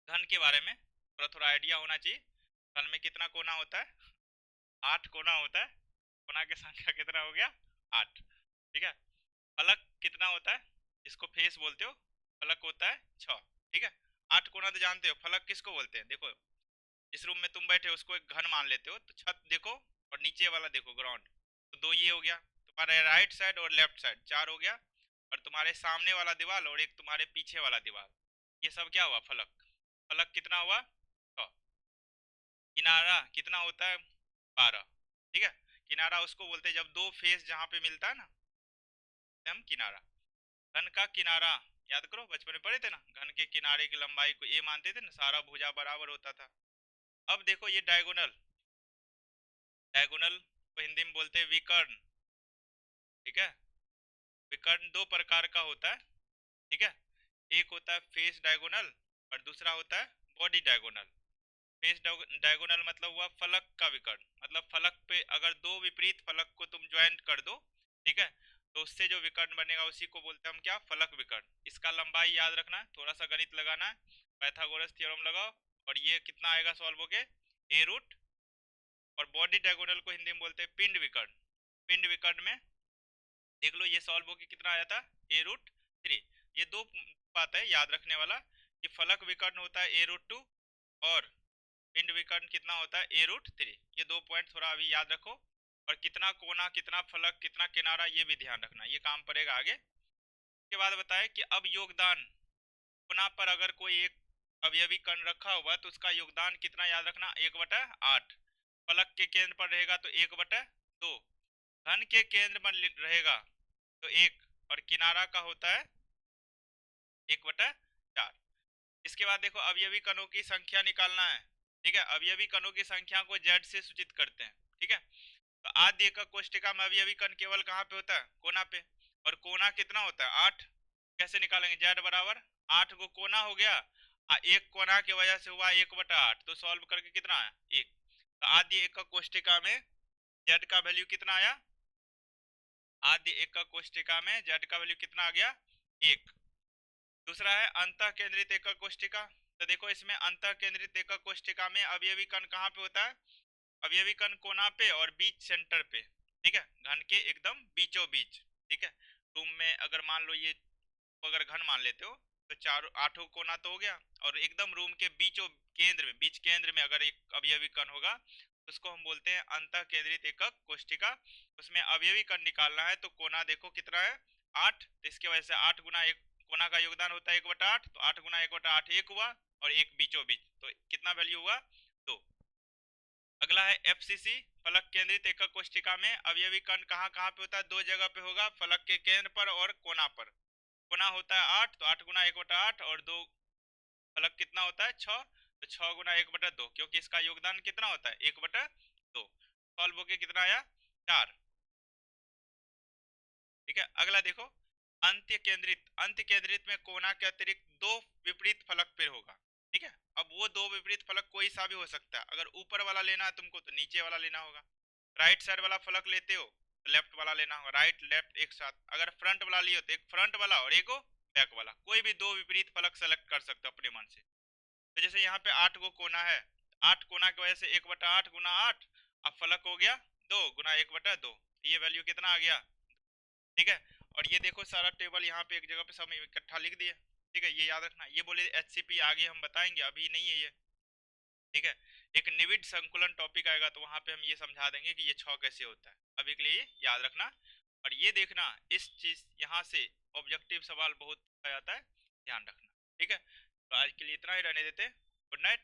घन के बारे में थोड़ा थोड़ा आइडिया होना चाहिए। घन में कितना कोना होता है? 8 कोना होता है। कोना की संख्या कितना हो गया? 8। ठीक है। फलक कितना होता है? जिसको फेस बोलते हो, फलक होता है 6। ठीक है। 8 कोना तो जानते हो, फलक किसको बोलते हैं? देखो, जिस रूम में तुम बैठे हो उसको एक घन मान लेते हो, तो छत देखो और नीचे वाला देखो ग्राउंड, तो दो ये हो गया तुम्हारा राइट साइड और लेफ्ट साइड, 4 हो गया। और तुम्हारे सामने वाला दीवार और एक तुम्हारे पीछे वाला दीवार, ये सब क्या हुआ? फलक। फलक कितना हुआ? 6। किनारा कितना होता है? 12। ठीक है। किनारा उसको बोलते हैं जब दो फेस जहाँ पे मिलता है ना, हम किनारा। घन का किनारा याद करो, बचपन में पढ़े थे ना, घन के किनारे की लंबाई को ए मानते थे ना, सारा भुजा बराबर होता था। अब देखो ये डायगोनल, डायगोनल को हिंदी में बोलते हैं विकर्ण। ठीक है। विकर्ण दो प्रकार का होता है। ठीक है। एक होता है फेस डायगोनल और दूसरा होता है बॉडी डायगोनल। फेस डायगोनल मतलब हुआ फलक का विकर्ण, मतलब फलक पे अगर दो विपरीत फलक को तुम ज्वाइंट कर दो, ठीक है, तो उससे जो विकर्ण बनेगा उसी को बोलते हैं हम क्या? फलक विकर्ण। इसका लंबाई याद रखना है, थोड़ा सा गणित लगाना है, पाइथागोरस थ्योरम लगाओ और ये कितना आएगा सॉल्व होके? ए रूट। और बॉडी डायगोनल को हिंदी में बोलते हैं पिंड विकर्ण। पिंड विकर्ण में देख लो ये सॉल्व होके कितना आया था? ए रूट 3। ये दो बात है याद रखने वाला, कि फलक विकर्ण होता है ए रूट 2 और पिंड विकर्ण कितना होता है? ए रूट 3। ये दो पॉइंट थोड़ा अभी याद रखो। और कितना कोना, कितना फलक, कितना किनारा, ये भी ध्यान रखना, ये काम पड़ेगा आगे। उसके बाद बताए कि अब योगदान, कोना पर अगर कोई एक अवयवी कण रखा हुआ है तो उसका योगदान कितना याद रखना? 1/8। फलक के केंद्र पर रहेगा तो 1/2। घन के केंद्र पर रहेगा तो 1, और किनारा का होता है 1/4। इसके बाद देखो अवयवी कणों की संख्या निकालना है। ठीक है। अवयवी कणों की संख्या को जेड से सूचित करते हैं। ठीक है। तो आद्य एकक कोष्ठिका में अवयवी कण केवल कहाँ पे होता है? कोना पे। और कोना कितना होता है? 8। कैसे निकालेंगे? जेड बराबर 8 को कोना हो गया, एक कोना की वजह से हुआ 1/8, तो सॉल्व करके कितना है? 1। तो आद्य एकक कोष्ठिका में जेड का वैल्यू कितना आया? आद्य एकक कोष्ठिका में जेड का वैल्यू कितना आ गया? 1। दूसरा है अंतः केंद्रित एकक कोष्ठिका। तो देखो इसमें अंतः केंद्रित एकक कोष्ठिका में अवयवी कण कहाँ पे होता है? अवयवी कण कोना पे और बीच सेंटर पे। ठीक है। घन के एकदम बीचों बीच। ठीक है। रूम में अगर मान लो ये, अगर घन मान लेते हो तो चारों 8 कोना तो हो गया, और एकदम रूम के बीचों केंद्र में, बीच केंद्र में अगर एक अवयवी कण होगा तो उसको हम बोलते हैं अंतः केंद्रित एकक कोष्ठिका। उसमें अवयवी कण निकालना है तो कोना देखो कितना है? 8। तो इसके वजह से 8 गुना एक कोना का योगदान होता है 1/8, तो 8 गुना 1/8 1 हुआ, और एक बीचों बीच, तो कितना वैल्यू हुआ? 2। अगला है एफसीसी, फलक केंद्रित एकक कोष्ठिका में अवयवी कण कहाँ कहाँ पे होता है? दो जगह पे होगा, फलक के केंद्र पर और कोना पर। कोना होता है 8, तो 8 गुना 1/8, और दो, फलक कितना होता है? 6, तो 6 गुना 1/2, क्योंकि इसका योगदान कितना होता है? 1/2। सॉल्व होके कितना आया? 4। ठीक है। अगला देखो अंत्य केंद्रित। अंत्य केंद्रित में कोना के अतिरिक्त दो विपरीत फलक फिर होगा। ठीक है। अब वो दो विपरीत फलक कोई सा भी हो सकता है, अगर ऊपर वाला लेना है तुमको तो नीचे वाला लेना होगा। राइट साइड वाला फलक लेते हो तो लेफ्ट वाला लेना होगा, राइट लेफ्ट एक साथ। अगर फ्रंट वाला लियो तो एक फ्रंट वाला और एक बैक वाला, कोई भी दो विपरीत फलक सेलेक्ट कर सकते हो अपने मन से। तो जैसे यहाँ पे 8 गो कोना है, 8 कोना की वजह से 1/8 गुना 8, अब फलक हो गया 2 गुना 1/2, ये वैल्यू कितना आ गया? ठीक है। और ये देखो सारा टेबल यहाँ पे एक जगह पे सब इकट्ठा लिख दिया। ठीक है। ये याद रखना, ये बोले एचसीपी आगे हम बताएंगे, अभी नहीं है ये। ठीक है। एक निविड संकुलन टॉपिक आएगा तो वहां पे हम ये समझा देंगे कि ये 6 कैसे होता है। अभी के लिए याद रखना। और ये देखना, इस चीज यहाँ से ऑब्जेक्टिव सवाल बहुत आ जाता है, ध्यान रखना। ठीक है। तो आज के लिए इतना ही रहने देते। Good night.